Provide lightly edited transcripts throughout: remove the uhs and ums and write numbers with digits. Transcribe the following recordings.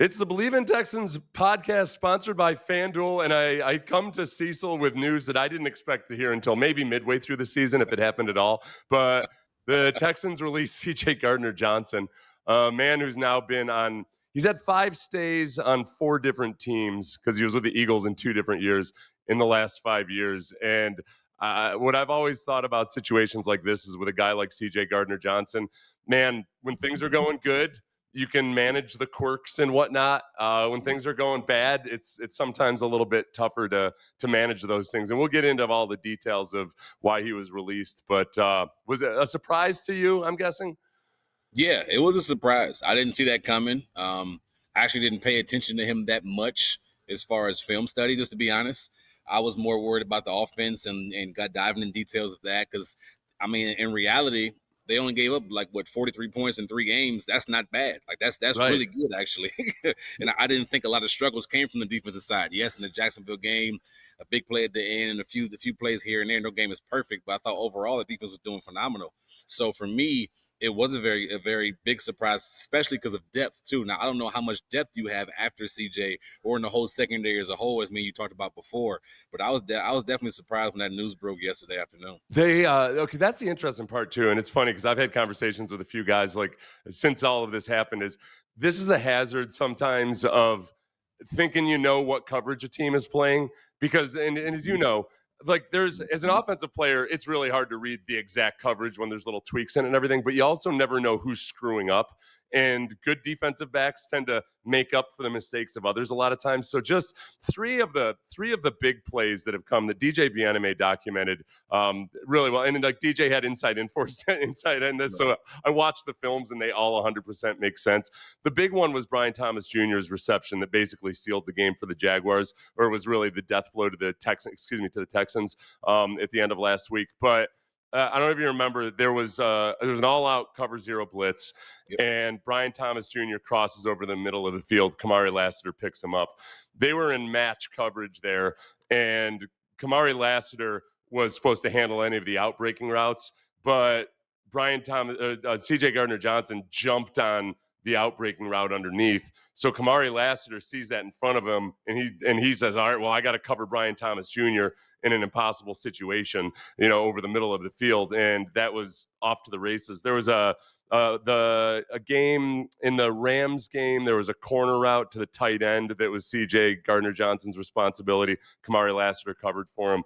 It's the Believe in Texans podcast sponsored by FanDuel, and I come to Cecil with news that I didn't expect to hear until maybe midway through the season, if it happened at all. But the Texans released C.J. Gardner-Johnson, a man who's now been on – he's had 5 stays on 4 different teams because he was with the Eagles in 2 different years in the last 5 years. And what I've always thought about situations like this is with a guy like C.J. Gardner-Johnson, man, when things are going good – you can manage the quirks and whatnot. When things are going bad, it's sometimes a little bit tougher to manage those things. And we'll get into all the details of why he was released. But was it a surprise to you, I'm guessing? Yeah, it was a surprise. I didn't see that coming. I actually didn't pay attention to him that much as far as film study, just to be honest. I was more worried about the offense and got diving in details of that because, I mean, in reality – they only gave up 43 points in 3 games. That's not bad. That's right. Really good, actually. And I didn't think a lot of struggles came from the defensive side. Yes, in the Jacksonville game, a big play at the end and a few plays here and there. No game is perfect, but I thought overall the defense was doing phenomenal. So for me, it was a very big surprise, especially because of depth too. Now I don't know how much depth you have after CJ or in the whole secondary as a whole, as you talked about before. But I was definitely surprised when that news broke yesterday afternoon. Okay, that's the interesting part too, and it's funny because I've had conversations with a few guys since all of this happened. This is a hazard sometimes of thinking you know what coverage a team is playing because, and as you know. There's as an offensive player, it's really hard to read the exact coverage when there's little tweaks in it and everything, but you also never know who's screwing up. And good defensive backs tend to make up for the mistakes of others a lot of times. So just three of the big plays that have come that DJ Bieniemy documented really well. And DJ had insight in this. So I watched the films and they all 100% make sense. The big one was Brian Thomas Jr.'s reception that basically sealed the game for the Jaguars, or was really the death blow to the Texans at the end of last week. But I don't know if you remember, there was an all-out cover 0 blitz, and Brian Thomas Jr. crosses over the middle of the field. Kamari Lassiter picks him up. They were in match coverage there, and Kamari Lassiter was supposed to handle any of the outbreaking routes, but C.J. Gardner-Johnson jumped on the outbreaking route underneath. So Kamari Lassiter sees that in front of him, and he says, all right, well, I got to cover Brian Thomas Jr. in an impossible situation, over the middle of the field. And that was off to the races. There was a game in the Rams game. There was a corner route to the tight end that was C.J. Gardner-Johnson's responsibility. Kamari Lassiter covered for him.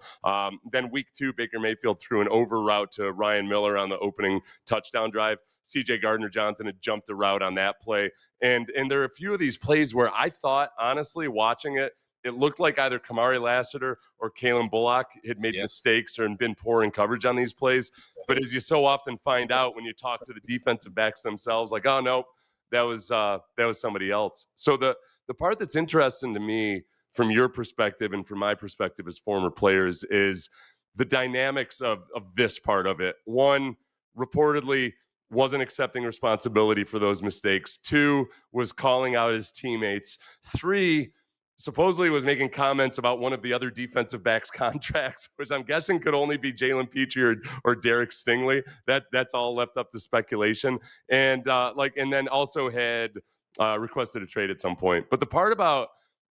Then week 2, Baker Mayfield threw an over route to Ryan Miller on the opening touchdown drive. C.J. Gardner-Johnson had jumped the route on that play. And there are a few of these plays where I thought, honestly, watching it looked like either Kamari Lassiter or Kalen Bullock had made mistakes or been poor in coverage on these plays. But as you so often find out when you talk to the defensive backs themselves, oh, no, that was somebody else. So the part that's interesting to me from your perspective and from my perspective as former players is the dynamics of this part of it. One, reportedly wasn't accepting responsibility for those mistakes. 2, was calling out his teammates. 3, supposedly was making comments about one of the other defensive backs' contracts, which I'm guessing could only be Jalen Petrie or Derek Stingley. That's all left up to speculation. And and then also had requested a trade at some point. But the part about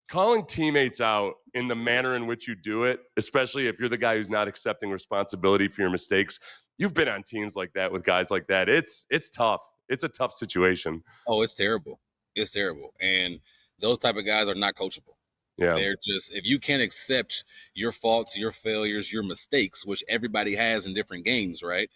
calling teammates out in the manner in which you do it, especially if you're the guy who's not accepting responsibility for your mistakes, you've been on teams like that with guys like that. It's tough. It's a tough situation. Oh, it's terrible. It's terrible. And those type of guys are not coachable. Yeah. They're just, if you can't accept your faults, your failures, your mistakes, which everybody has in different games, right?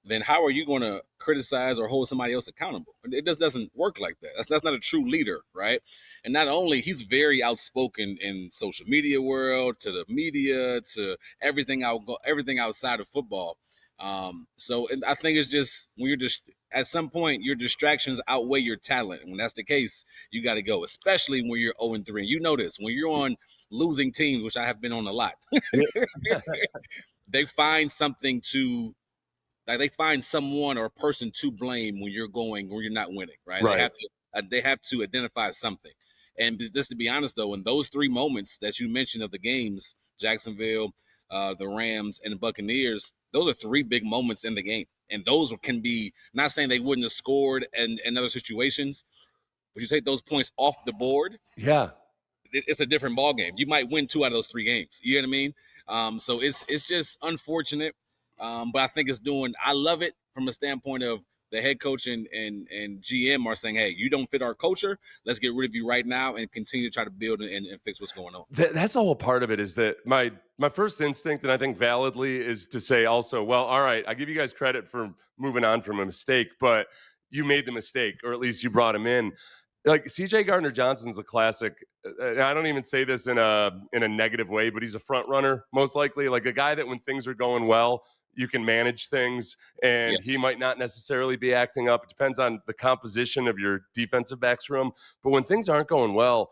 Then how are you going to criticize or hold somebody else accountable? It just doesn't work like that. That's not a true leader, right? And not only, he's very outspoken in social media world, to the media, to everything outside of football. So I think it's just when you're just at some point your distractions outweigh your talent. And when that's the case, you got to go, especially when you're 0-3. You know this when you're on losing teams, which I have been on a lot. They find something to. They find someone or a person to blame when you're not winning, right? They have to identify something. And just to be honest, though, in those 3 moments that you mentioned of the games, Jacksonville, the Rams, and the Buccaneers, those are 3 big moments in the game. And those can be, not saying they wouldn't have scored in other situations, but you take those points off the board, Yeah. it's a different ball game. You might win 2 out of those 3 games. You know what I mean? So it's just unfortunate. But I think I love it from a standpoint of the head coach and GM are saying, hey, you don't fit our culture. Let's get rid of you right now and continue to try to build and fix what's going on. That's the whole part of it, is that my first instinct, and I think validly, is to say also, well, all right, I give you guys credit for moving on from a mistake, but you made the mistake, or at least you brought him in. Like CJ Gardner-Johnson's a classic. And I don't even say this in a negative way, but he's a front runner, most likely, like a guy that when things are going well, you can manage things, and Yes. he might not necessarily be acting up. It depends on the composition of your defensive backs room. But when things aren't going well,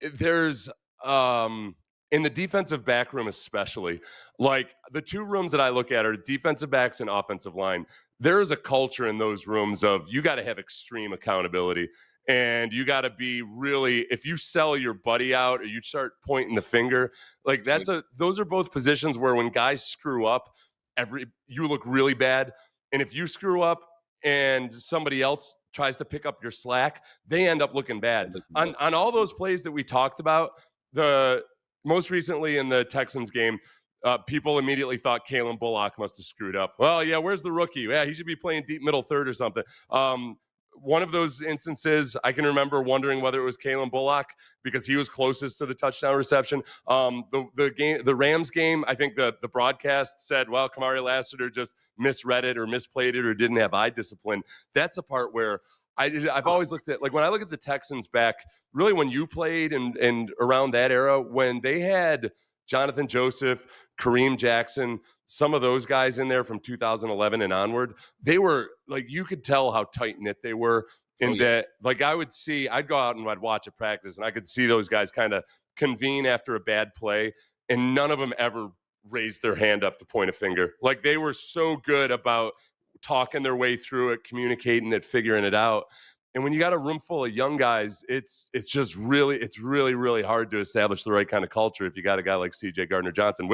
there's in the defensive back room, especially, like the 2 rooms that I look at are defensive backs and offensive line. There is a culture in those rooms of you got to have extreme accountability, and you got to be really, if you sell your buddy out or you start pointing the finger, like those are both positions where when guys screw up, you look really bad. And if you screw up and somebody else tries to pick up your slack, they end up looking bad. On all those plays that we talked about, the most recently in the Texans game, people immediately thought Kalen Bullock must have screwed up. Well, yeah, where's the rookie? Yeah, he should be playing deep middle third or something. One of those instances, I can remember wondering whether it was Kalen Bullock because he was closest to the touchdown reception. The Rams game, I think the broadcast said, well, Kamari Lassiter just misread it or misplayed it or didn't have eye discipline. That's a part where I've always looked at, like when I look at the Texans back, really when you played and around that era, when they had Jonathan Joseph, Kareem Jackson, some of those guys in there from 2011 and onward, they were like, you could tell how tight knit they were. That, like, I'd go out and I'd watch a practice and I could see those guys kind of convene after a bad play, and none of them ever raised their hand up to point a finger. Like, they were so good about talking their way through it, communicating it, figuring it out. And when you got a room full of young guys, it's really, really hard to establish the right kind of culture if you got a guy like CJ Gardner-Johnson,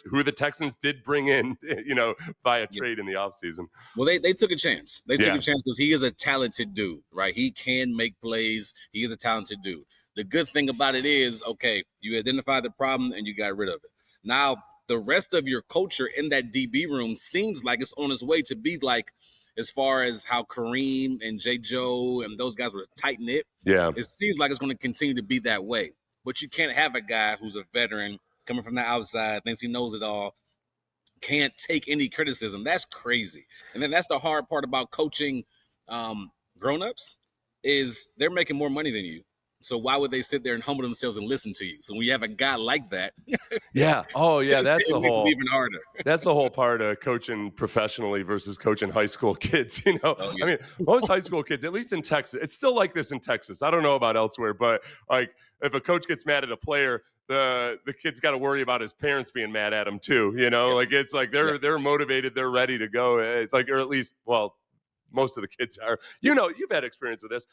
who the Texans did bring in, via trade in the offseason. Well, they took a chance. They took a chance because he is a talented dude, right? He can make plays. He is a talented dude. The good thing about it is, okay, you identified the problem and you got rid of it. Now, the rest of your culture in that DB room seems like it's on its way to be like, as far as how Kareem and J. Joe and those guys were tight-knit. Yeah. It seems like it's going to continue to be that way. But you can't have a guy who's a veteran coming from the outside, thinks he knows it all, can't take any criticism. That's crazy. And then that's the hard part about coaching grown-ups is they're making more money than you. So why would they sit there and humble themselves and listen to you? So when you have a guy like that, yeah, that's the whole, even harder. That's the whole part of coaching professionally versus coaching high school kids. I mean, most high school kids, at least in Texas, it's still like this in Texas. I don't know about elsewhere, but like if a coach gets mad at a player, the kid's got to worry about his parents being mad at him too. Like it's like they're motivated, they're ready to go. It's like, or at least, well, most of the kids are. You've had experience with this.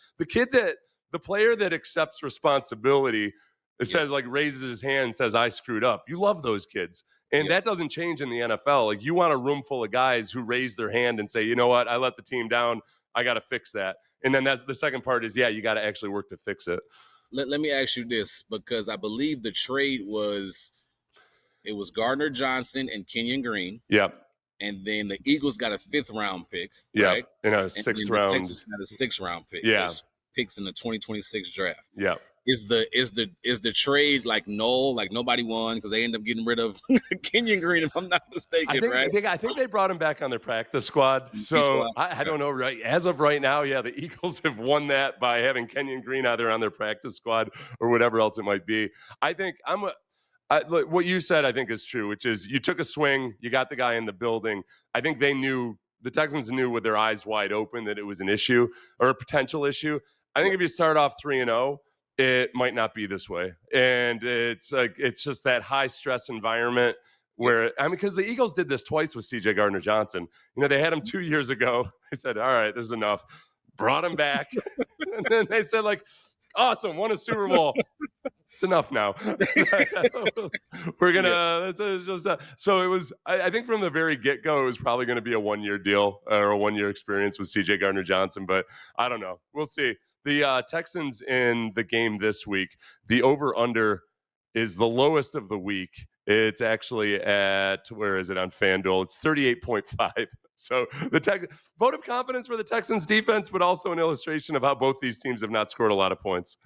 The player that accepts responsibility says, like, raises his hand and says, I screwed up. You love those kids. And that doesn't change in the NFL. Like, you want a room full of guys who raise their hand and say, you know what, I let the team down. I got to fix that. And then that's the second part is, you got to actually work to fix it. Let me ask you this, because I believe the trade was Gardner-Johnson and Kenyon Green. Yep. And then the Eagles got a 5th round pick, right? And a 6th round. The Texans got a 6th round pick. Yeah. So picks in the 2026 draft. Yeah. Is the trade like null? Like nobody won because they end up getting rid of Kenyon Green, if I'm not mistaken, right? I think they brought him back on their practice squad. So I don't know. Right as of right now, the Eagles have won that by having Kenyon Green either on their practice squad or whatever else it might be. I think what you said, I think, is true, which is you took a swing, you got the guy in the building. I think the Texans knew with their eyes wide open that it was an issue or a potential issue. I think if you start off 3-0, it might not be this way. And it's just that high stress environment where, because the Eagles did this twice with CJ Gardner-Johnson. They had him 2 years ago. They said, all right, this is enough. Brought him back. And then they said, like, awesome, won a Super Bowl. It's enough now. We're going to, so it was, I think from the very get-go, it was probably going to be a 1-year deal or a 1-year experience with CJ Gardner-Johnson, but I don't know. We'll see. The Texans in the game this week, the over-under is the lowest of the week. It's actually at, where is it on FanDuel? It's 38.5. So the vote of confidence for the Texans defense, but also an illustration of how both these teams have not scored a lot of points.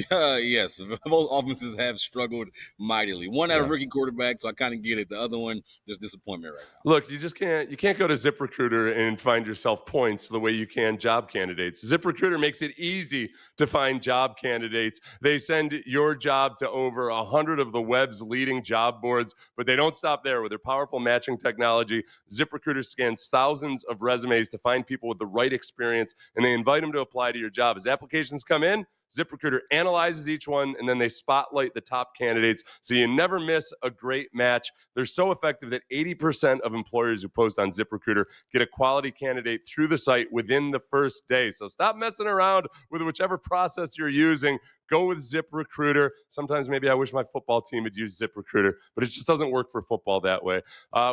Yeah, yes. Both offenses have struggled mightily. One had a rookie quarterback, so I kind of get it. The other one, there's disappointment right now. Look, you can't go to ZipRecruiter and find yourself points the way you can job candidates. ZipRecruiter makes it easy to find job candidates. They send your job to over 100 of the web's leading job boards, but they don't stop there. With their powerful matching technology, ZipRecruiter scans thousands of resumes to find people with the right experience, and they invite them to apply to your job. As applications come in, ZipRecruiter analyzes each one, and then they spotlight the top candidates so you never miss a great match. They're so effective that 80% of employers who post on ZipRecruiter get a quality candidate through the site within the first day. So stop messing around with whichever process you're using. Go with ZipRecruiter. Sometimes maybe I wish my football team had used ZipRecruiter, but it just doesn't work for football that way.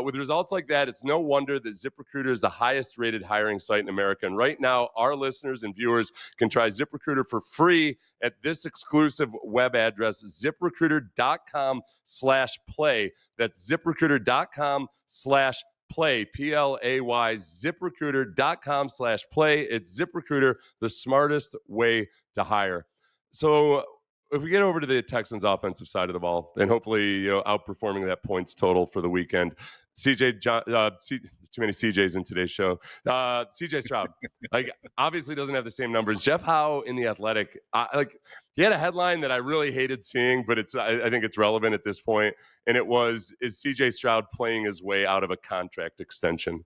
With results like that, it's no wonder that ZipRecruiter is the highest rated hiring site in America. And right now, our listeners and viewers can try ZipRecruiter for free at this exclusive web address, ZipRecruiter.com/play. That's ZipRecruiter.com/play, PLAY, ZipRecruiter.com/play. It's ZipRecruiter, the smartest way to hire. So if we get over to the Texans offensive side of the ball, and hopefully, outperforming that points total for the weekend, too many CJs in today's show. CJ Stroud, obviously doesn't have the same numbers. Jeff Howe in The Athletic, he had a headline that I really hated seeing, but I think it's relevant at this point. And it was, is CJ Stroud playing his way out of a contract extension?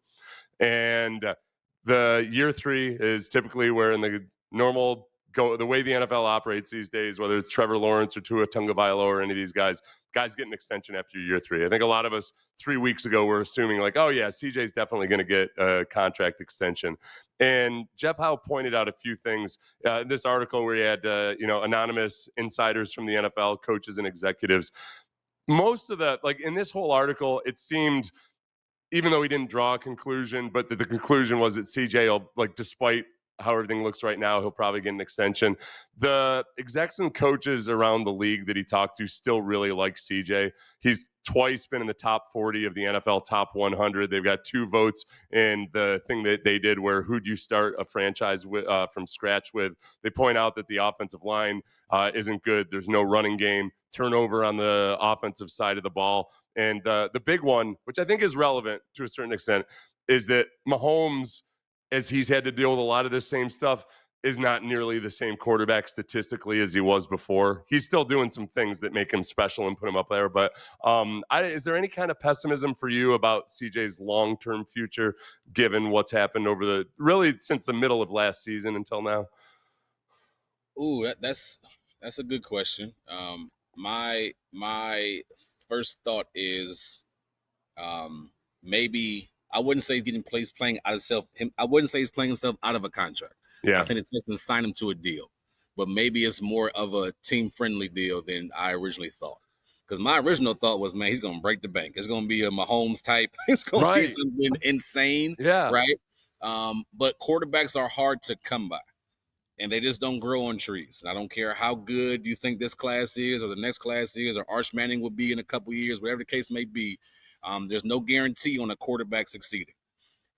And the year 3 is typically where in the normal the way the NFL operates these days, whether it's Trevor Lawrence or Tua Tagovailoa or any of these guys get an extension after year 3. I think a lot of us 3 weeks ago were assuming oh yeah, CJ's definitely going to get a contract extension. And Jeff Howe pointed out a few things in this article where he had anonymous insiders from the NFL, coaches and executives. Most of the in this whole article, it seemed, even though he didn't draw a conclusion, but the conclusion was that CJ will, despite how everything looks right now, he'll probably get an extension. The execs and coaches around the league that he talked to still really like CJ. He's twice been in the top 40 of the NFL top 100. They've got 2 votes in the thing that they did where who'd you start a franchise with from scratch with. They point out that the offensive line isn't good. There's no running game, turnover on the offensive side of the ball. And the big one, which I think is relevant to a certain extent, is that Mahomes, as he's had to deal with a lot of this same stuff, is not nearly the same quarterback statistically as he was before. He's still doing some things that make him special and put him up there. But is there any kind of pessimism for you about CJ's long-term future, given what's happened over since the middle of last season until now? Ooh, that's a good question. My first thought is maybe I wouldn't say he's playing himself out of a contract. Yeah. I think the Texans signed him to a deal, but maybe it's more of a team-friendly deal than I originally thought. Because my original thought was, man, he's going to break the bank. It's going to be a Mahomes type. It's going to be something insane, right? But quarterbacks are hard to come by, and they just don't grow on trees. And I don't care how good you think this class is or the next class is or Arch Manning will be in a couple years, whatever the case may be. There's no guarantee on a quarterback succeeding.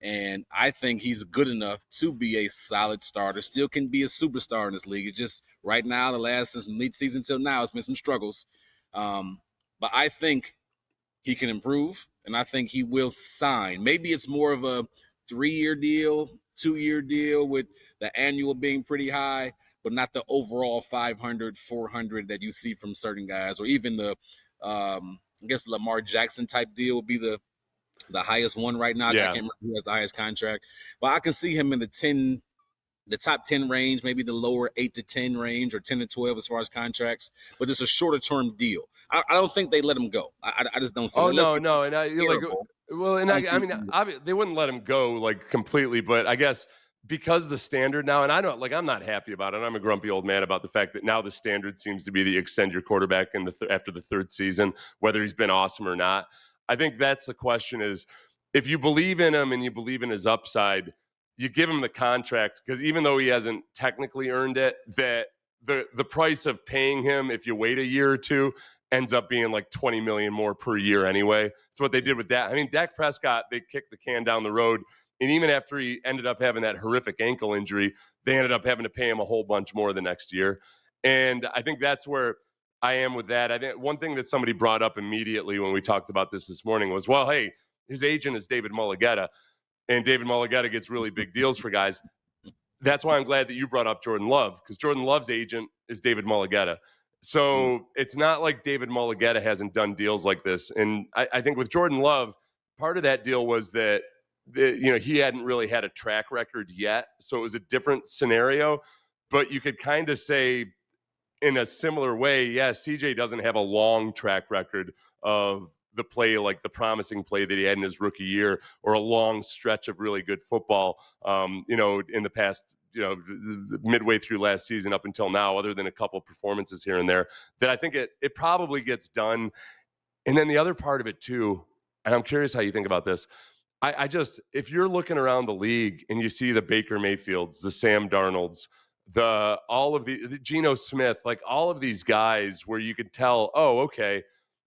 And I think he's good enough to be a solid starter, still can be a superstar in this league. It's just right now, since mid-season till now, it's been some struggles. But I think he can improve, and I think he will sign. Maybe it's more of a 3-year deal, 2-year deal with the annual being pretty high, but not the overall 500, 400 that you see from certain guys, or even the I guess Lamar Jackson type deal would be the highest one right now. Yeah. I can't remember who has the highest contract, but I can see him in the top 10 range, maybe the lower 8 to 10 range, or 10 to 12 as far as contracts. But it's a shorter term deal. I don't think they let him go. I just don't see. Oh no, and they wouldn't let him go completely, but I guess because the standard now, and I'm not happy about it. I'm a grumpy old man about the fact that now the standard seems to be to extend your quarterback after the 3rd season, whether he's been awesome or not. I think that's the question: is if you believe in him and you believe in his upside, you give him the contract, because even though he hasn't technically earned it, that the price of paying him if you wait a year or two ends up being like $20 million more per year anyway. That's what they did with that. I mean, Dak Prescott, they kicked the can down the road. And even after he ended up having that horrific ankle injury, they ended up having to pay him a whole bunch more the next year. And I think that's where I am with that. I think one thing that somebody brought up immediately when we talked about this morning was, well, hey, his agent is David Mulligetta, and David Mulligetta gets really big deals for guys. That's why I'm glad that you brought up Jordan Love, because Jordan Love's agent is David Mulligetta. So it's not like David Mulligetta hasn't done deals like this. And I think with Jordan Love, part of that deal was that he hadn't really had a track record yet. So it was a different scenario. But you could kind of say in a similar way, yeah, CJ doesn't have a long track record of the play, like the promising play that he had in his rookie year, or a long stretch of really good football, in the past, midway through last season up until now, other than a couple of performances here and there, that I think it probably gets done. And then the other part of it too, and I'm curious how you think about this. I just, if you're looking around the league and you see the Baker Mayfields, the Sam Darnolds, the Geno Smith, like all of these guys where you could tell, oh, okay,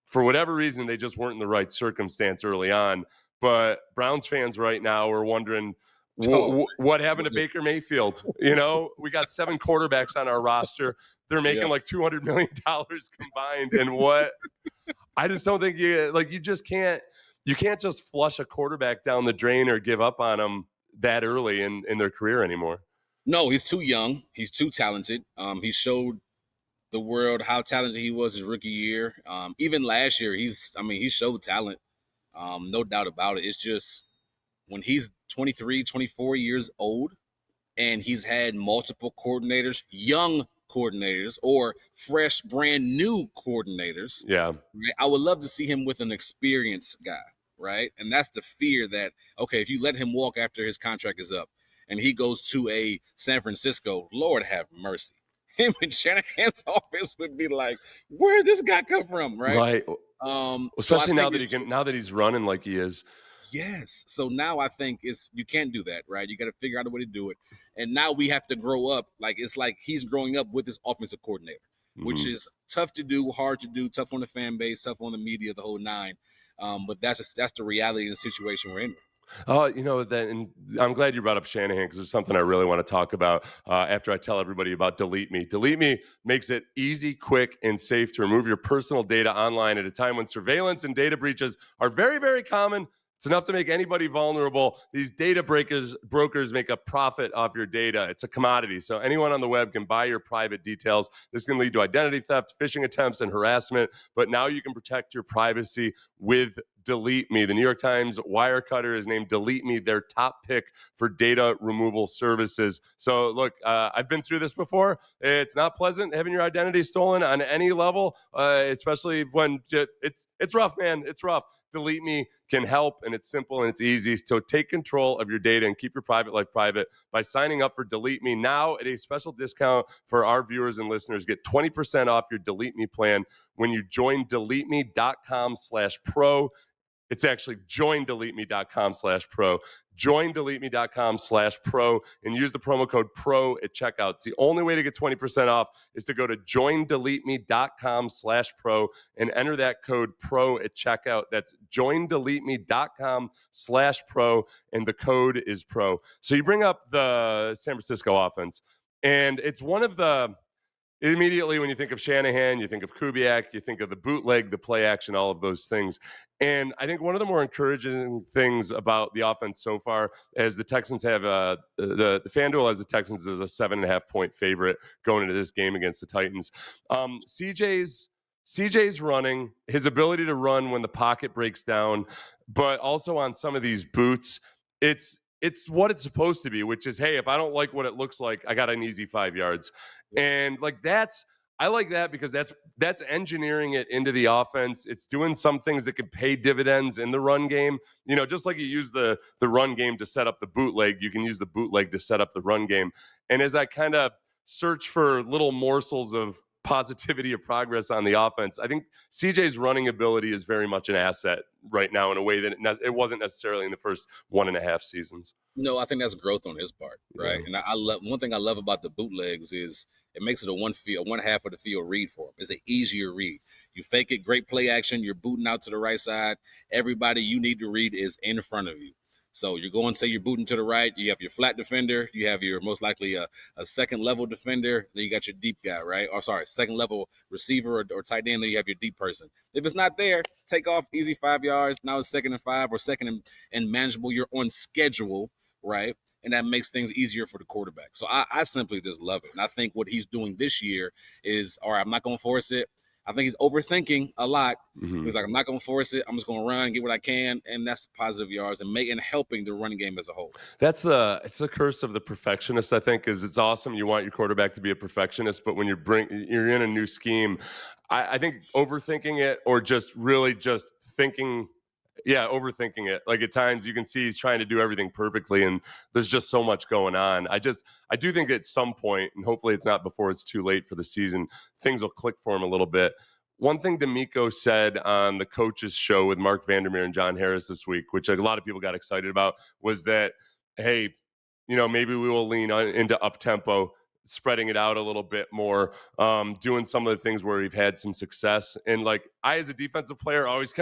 for whatever reason, they just weren't in the right circumstance early on. But Browns fans right now are wondering, what happened to Baker Mayfield? We got 7 quarterbacks on our roster. They're making like $200 million combined. And I just don't think you can't just flush a quarterback down the drain or give up on them that early in their career anymore. No, he's too young. He's too talented. He showed the world how talented he was his rookie year. Even last year, he showed talent. No doubt about it. It's just when he's 23, 24 years old and he's had multiple coordinators, young coordinators or fresh, brand new coordinators. Yeah. Right? I would love to see him with an experienced guy, right? And that's the fear that, okay, if you let him walk after his contract is up and he goes to a San Francisco, Lord have mercy. Him and Shanahan's office would be like, where did this guy come from, right? Right. Especially now that he's running like he is. Yes. So now I think you can't do that, right? You got to figure out a way to do it. And now we have to grow up. It's like he's growing up with his offensive coordinator, which is tough to do, hard to do, tough on the fan base, tough on the media, the whole nine. But that's the reality of the situation we're in. And I'm glad you brought up Shanahan, because there's something I really want to talk about after I tell everybody about Delete Me. Delete Me makes it easy, quick, and safe to remove your personal data online at a time when surveillance and data breaches are very, very common. It's enough to make anybody vulnerable. These data brokers make a profit off your data. It's a commodity. So anyone on the web can buy your private details. This can lead to identity theft, phishing attempts, and harassment. But now you can protect your privacy with Delete Me. The New York Times Wirecutter has named Delete Me their top pick for data removal services. So look, I've been through this before. It's not pleasant having your identity stolen on any level, especially when it's rough, man. It's rough. Delete Me can help, and it's simple and it's easy. So take control of your data and keep your private life private by signing up for Delete Me now at a special discount for our viewers and listeners. Get 20% off your Delete Me plan when you join deleteme.com/pro. It's actually joindeleteme.com/pro. Joindeleteme.com/pro and use the promo code PRO at checkout. It's the only way to get 20% off is to go to joindeleteme.com/pro and enter that code PRO at checkout. That's joindeleteme.com/pro and the code is PRO. So you bring up the San Francisco offense, and it's one of the immediately when you think of Shanahan, you think of Kubiak, you think of the bootleg, the play action, all of those things. And I think one of the more encouraging things about the offense so far is the Texans have the FanDuel has the Texans as a 7.5-point favorite going into this game against the Titans. CJ's running, his ability to run when the pocket breaks down, but also on some of these boots, it's what it's supposed to be, which is, hey, if I don't like what it looks like, I got an easy 5 yards. And I like that because that's engineering it into the offense. It's doing some things that could pay dividends in the run game. Just like you use the run game to set up the bootleg, you can use the bootleg to set up the run game. And as I kind of search for little morsels of positivity of progress on the offense. I think CJ's running ability is very much an asset right now in a way that it wasn't necessarily in the first 1.5 seasons. No, I think that's growth on his part, right? Yeah. And I love one thing I love about the bootlegs is it makes it a one half of the field read for him. It's an easier read. You fake it, great play action. You're booting out to the right side. Everybody you need to read is in front of you. So you're going, say you're booting to the right. You have your flat defender. You have your most likely a second level defender. Then you got your deep guy, right? Or sorry, second level receiver or tight end. Then you have your deep person. If it's not there, take off easy 5 yards. Now it's 2nd and 5 or second and manageable. You're on schedule, right? And that makes things easier for the quarterback. So I simply just love it. And I think what he's doing this year is, all right, I'm not going to force it. I think he's overthinking a lot. Mm-hmm. He's like, I'm not going to force it. I'm just going to run and get what I can. And that's positive yards and helping the running game as a whole. It's a curse of the perfectionist, I think, is it's awesome. You want your quarterback to be a perfectionist, but when you're in a new scheme, I think overthinking it or just really just thinking, overthinking it. Like at times you can see he's trying to do everything perfectly and there's just so much going on. I do think at some point, and hopefully it's not before it's too late for the season, things will click for him a little bit. One thing DeMeco said on the coaches show with Mark Vandermeer and John Harris this week, which a lot of people got excited about, was that, hey, maybe we will lean into up-tempo, spreading it out a little bit more, doing some of the things where we've had some success. And like I, as a defensive player, always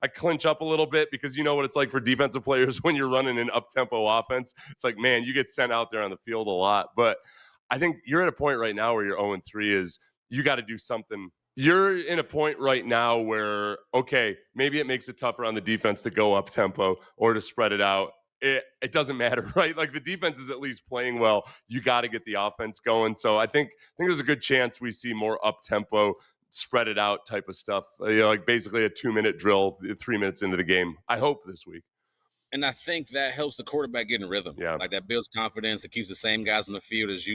I clinch up a little bit because you know what it's like for defensive players when you're running an up-tempo offense. It's like, man, you get sent out there on the field a lot. But I think you're at a point right now where you're 0-3 is you got to do something. You're in a point right now where, okay, maybe it makes it tougher on the defense to go up-tempo or to spread it out. It doesn't matter, right? Like the defense is at least playing well. You got to get the offense going. So I think there's a good chance we see more up-tempo, spread it out type of stuff, like basically a 2-minute drill 3 minutes into the game. I hope this week. And I think that helps the quarterback get in rhythm. Yeah. Like that builds confidence. It keeps the same guys on the field as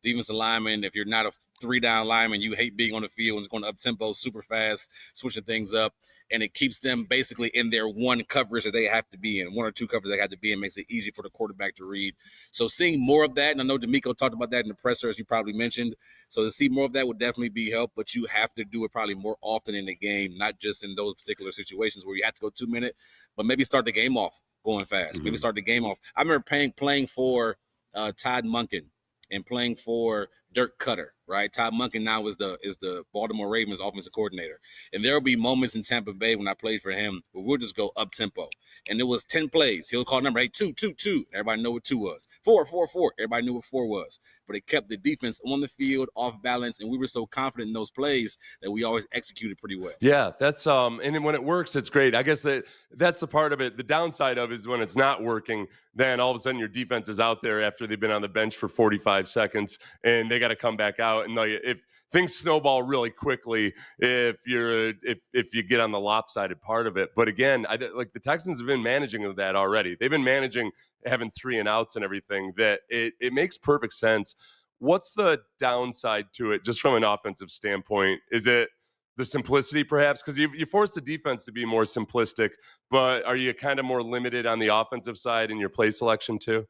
defensive lineman. If you're not a 3-down lineman, you hate being on the field and it's going up tempo super fast, switching things up. And it keeps them basically in their one coverage that they have to be in, 1 or 2 covers they have to be in, makes it easy for the quarterback to read. So seeing more of that, and I know DeMeco talked about that in the presser, as you probably mentioned. So to see more of that would definitely be help, but you have to do it probably more often in the game, not just in those particular situations where you have to go 2 minute, but maybe start the game off going fast. Mm-hmm. Maybe start the game off. I remember playing for Todd Monken and playing for Dirk Cutter, right? Todd Monken now is the Baltimore Ravens offensive coordinator. And there will be moments in Tampa Bay when I played for him where we'll just go up tempo. And it was 10 plays. He'll call number 8, 2, 2, 2. Everybody knew what 2 was. 4, 4, 4. Everybody knew what 4 was. But it kept the defense on the field, off balance, and we were so confident in those plays that we always executed pretty well. Yeah, that's and then when it works, it's great. I guess that's the part of it. The downside of it is when it's not working, then all of a sudden your defense is out there after they've been on the bench for 45 seconds and they got to come back out. And like, if things snowball really quickly, if you get on the lopsided part of it. But again, like the Texans have been managing that already. They've been managing having 3 and outs and everything. That it makes perfect sense. What's the downside to it, just from an offensive standpoint? Is it the simplicity, perhaps? Because you force the defense to be more simplistic, but are you kind of more limited on the offensive side in your play selection too?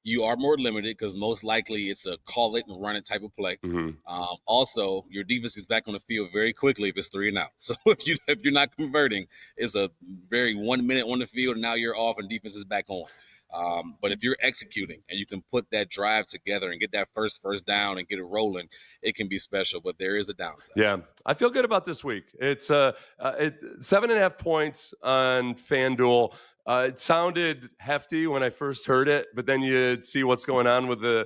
You are more limited because most likely it's a call it and run it type of play. Mm-hmm. Also, your defense gets back on the field very quickly if it's 3 and out. So if you're not converting, it's a very 1 minute on the field and now you're off and defense is back on. But if you're executing and you can put that drive together and get that first down and get it rolling, it can be special. But there is a downside. Yeah, I feel good about this week. It's 7.5 points on FanDuel. It sounded hefty when I first heard it, but then you see what's going on with the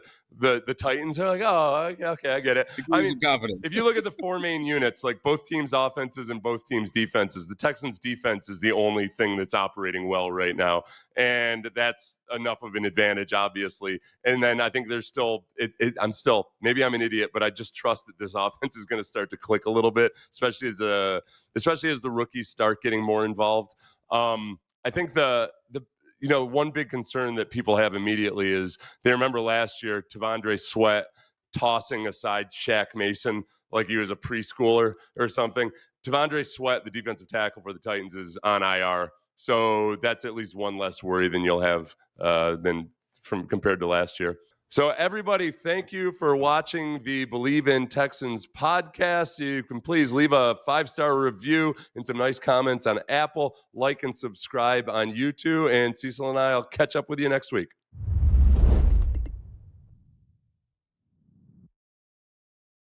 Titans. They're like, oh, okay, I get it. I mean, confidence. If you look at the 4 main units, like both teams' offenses and both teams' defenses, the Texans' defense is the only thing that's operating well right now, and that's enough of an advantage, obviously. And then I think there's still, maybe I'm an idiot, but I just trust that this offense is going to start to click a little bit, especially as the rookies start getting more involved. I think the one big concern that people have immediately is they remember last year T'Vondre Sweat tossing aside Shaq Mason like he was a preschooler or something. T'Vondre Sweat, the defensive tackle for the Titans, is on IR, so that's at least one less worry than you'll have compared to last year. So everybody, thank you for watching the Believe in Texans podcast. You can please leave a 5-star review and some nice comments on Apple, like and subscribe on YouTube. And Cecil and I will catch up with you next week.